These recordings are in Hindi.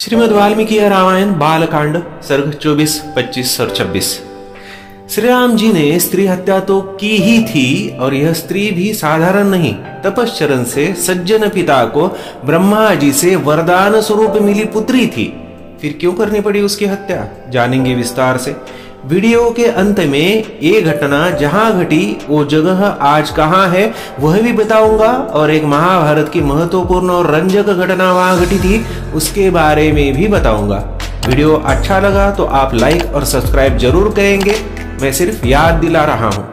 श्रीमद् वाल्मीकि रामायण बालकांड सर्ग 24, 25 और 26। श्री राम जी ने स्त्री हत्या तो की ही थी और यह स्त्री भी साधारण नहीं, तपश्चरण से सज्जन पिता को ब्रह्मा जी से वरदान स्वरूप मिली पुत्री थी। फिर क्यों करनी पड़ी उसकी हत्या, जानेंगे विस्तार से। वीडियो के अंत में ये घटना जहां घटी वो जगह आज कहां है वह भी बताऊंगा, और एक महाभारत की महत्वपूर्ण और रंजक घटना वहां घटी थी उसके बारे में भी बताऊंगा। वीडियो अच्छा लगा तो आप लाइक और सब्सक्राइब जरूर करेंगे, मैं सिर्फ याद दिला रहा हूं।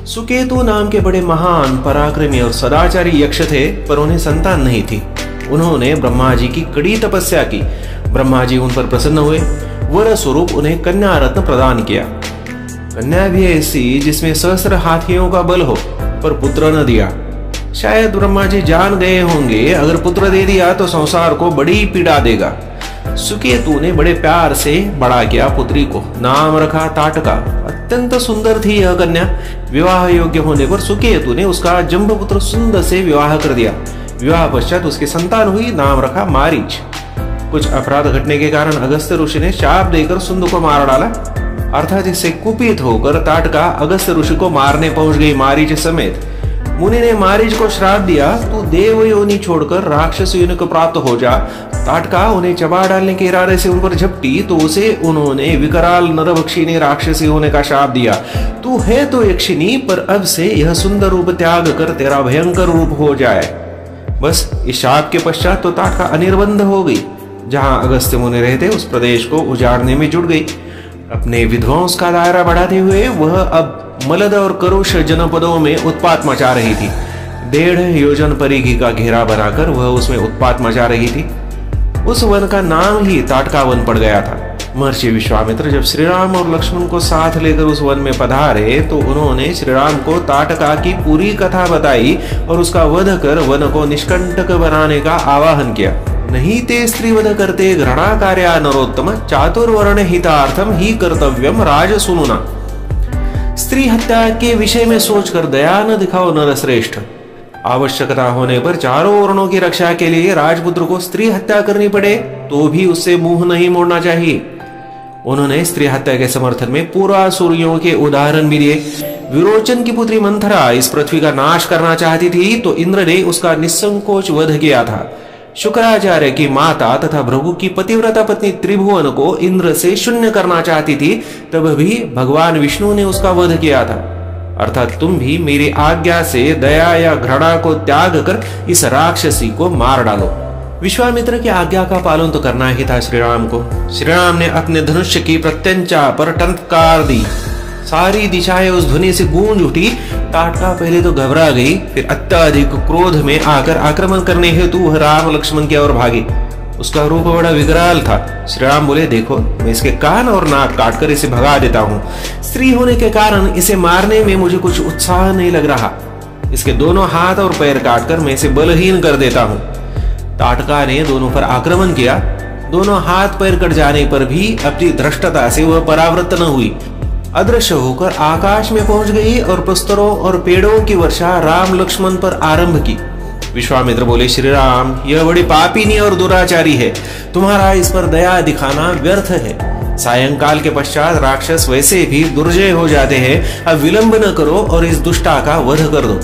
सुकेतु नाम के बड़े महान पराक्रमी और सदाचारी यक्ष थे, पर उन्हें संतान नहीं थी। उन्होंने ब्रह्मा जी की कड़ी तपस्या की। ब्रह्मा जी उन पर प्रसन्न हुए, वर स्वरूप उन्हें कन्या रत्न प्रदान किया। कन्या भी ऐसी जिसमें सहस्त्र हाथियों का बल हो, पर पुत्र न दिया। शायद ब्रह्मा जी जान गए होंगे अगर पुत्र दे दिया तो संसार को बड़ी पीड़ा देगा। सुकेतु ने बड़े प्यार से बड़ा किया पुत्री को, नाम रखा ताटका। अत्यंत सुंदर थी यह कन्या। विवाह योग्य होने पर सुकेतु ने उसका जंबपुत्र सुंद से विवाह कर दिया। विवाह पश्चात उसकी संतान हुई, नाम रखा मारीच। कुछ अपराध घटने के कारण अगस्त्य ऋषि ने शाप देकर सुंद को मार डाला, अर्थात इससे कुपित होकर ताटका अगस्त्य ऋषि को मारने पहुंच गई मारीच समेत। मुनि ने मारीच को श्राप दिया, तू देव योनि छोड़कर राक्षस योनि को प्राप्त हो जा। ताटका उन्हें चबा डालने के इरादे से उन पर झपटी तो उसे उन्होंने विकराल नरभक्षिणी राक्षसी होने का शाप दिया। तू है तो यक्षिणी, पर अब से यह सुंदर रूप त्याग कर तेरा भयंकर रूप हो जाए। बस इस शाप के पश्चात तो ताटका अनिर्बंध हो गई। जहां अगस्त्य मुनि रहते उस प्रदेश को उजाड़ने में जुट गई। अपने विध्वंस का दायरा बढ़ाते हुए वह अब मलद और करुष जनपदों में उत्पात मचा रही थी। 1.5 योजन परिधि का घेरा बनाकर वह उसमें उत्पात मचा रही थी। उस वन का नाम ही ताटका वन पड़ गया था। महर्षि विश्वामित्र जब श्री राम और लक्ष्मण को साथ लेकर उस वन में पधारे तो उन्होंने श्री राम को ताटका की पूरी कथा बताई और उसका वध कर वन को निष्कंटक बनाने का आवाहन किया। नहीं ते स्त्री वध करते घृणा कार्या नरोत्तम, चातुर्वर्ण हितार्थम ही कर्तव्यम राज सुनुना। स्त्री हत्या के विषय में सोचकर दया न दिखाओ नरश्रेष्ठ। आवश्यकता होने पर चारों वर्णों की रक्षा के लिए राजपुत्र को स्त्री हत्या करनी पड़े तो भी उससे मुंह नहीं मोड़ना चाहिए। उन्होंने स्त्री हत्या के समर्थन में पूर्वासुरियों के उदाहरण भी दिए। विरोचन की पुत्री मंथरा इस पृथ्वी का नाश करना चाहती थी तो इंद्र ने उसका निसंकोच वध किया था। शुक्राचार्य की माता तथा भृगु की पतिव्रता पत्नी त्रिभुवन को इंद्र से शून्य करना चाहती थी, तब भी भगवान विष्णु ने उसका वध किया था। अर्थात तुम भी मेरी आज्ञा से दया या घृणा को त्याग कर इस राक्षसी को मार डालो। विश्वामित्र की आज्ञा का पालन तो करना ही था श्री राम को। श्री राम ने अपने धनुष्य की प्रत्यंचा पर टंकार दी। सारी दिशाएं उस ध्वनि से गूंज उठी। ताटका पहले तो घबरा गई, फिर अत्यधिक क्रोध में आकर आक्रमण करने हेतु वह राम लक्ष्मण की ओर भागी। उसका रूप बड़ा विकराल था। श्री राम बोले, देखो मैं इसके कान और नाक काटकर इसे भगा देता हूँ। स्त्री होने के कारण इसे मारने में मुझे कुछ उत्साह नहीं लग रहा। इसके दोनों हाथ और पैर काटकर मैं इसे बलहीन कर देता हूँ। ताटका ने दोनों पर आक्रमण किया। दोनों हाथ पैर कट जाने पर भी अपनी धृष्टता से वह परावृत्त न हुई। अदृश्य होकर आकाश में पहुंच गई और प्रस्तरों और पेड़ों की वर्षा राम लक्ष्मण पर आरंभ की। विश्वामित्र बोले, श्री राम यह बड़ी पापिनी और दुराचारी है, तुम्हारा इस पर दया दिखाना व्यर्थ है। सायंकाल के पश्चात राक्षस वैसे भी दुर्जय हो जाते हैं, अब विलंब न करो और इस दुष्टा का वध कर दो।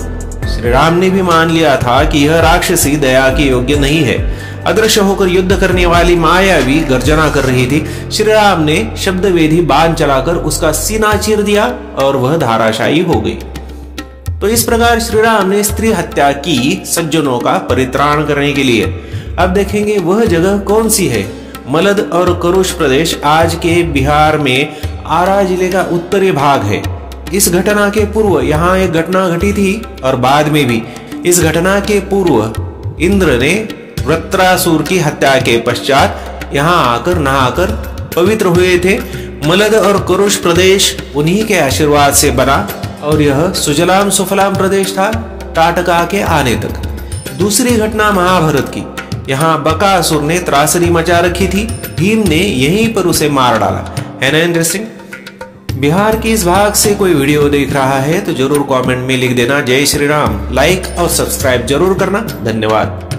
श्री राम ने भी मान लिया था कि यह राक्षसी दया की योग्य नहीं है। अदृश्य होकर युद्ध करने वाली माया भी गर्जना कर रही थी। श्री राम ने शब्द वेदी बाण चलाकर उसका सीना चीर दिया और वह धाराशायी हो गई। तो इस प्रकार श्री राम ने स्त्री हत्या की सज्जनों का परित्राण करने के लिए। अब देखेंगे वह जगह कौन सी है। मलद और करुष प्रदेश आज के बिहार में आरा जिले का उत्तरी भाग है। इस घटना के पूर्व यहाँ एक घटना घटी थी और बाद में भी। इस घटना के पूर्व इंद्र ने वृत्रासुर की हत्या के पश्चात यहाँ आकर नहाकर पवित्र हुए थे। मलद और करुष प्रदेश उन्हीं के आशीर्वाद से बना और यह सुजलाम सुफलाम प्रदेश था ताटका के आने तक। दूसरी घटना महाभारत की। यहाँ बकासुर ने त्रासदी मचा रखी थी। भीम ने यहीं पर उसे मार डाला। है ना इंटरेस्टिंग। बिहार के इस भाग से कोई वीडियो देख रहा है तो जरूर कमेंट में लिख देना जय श्री राम। लाइक और सब्सक्राइब जरूर करना। धन्यवाद।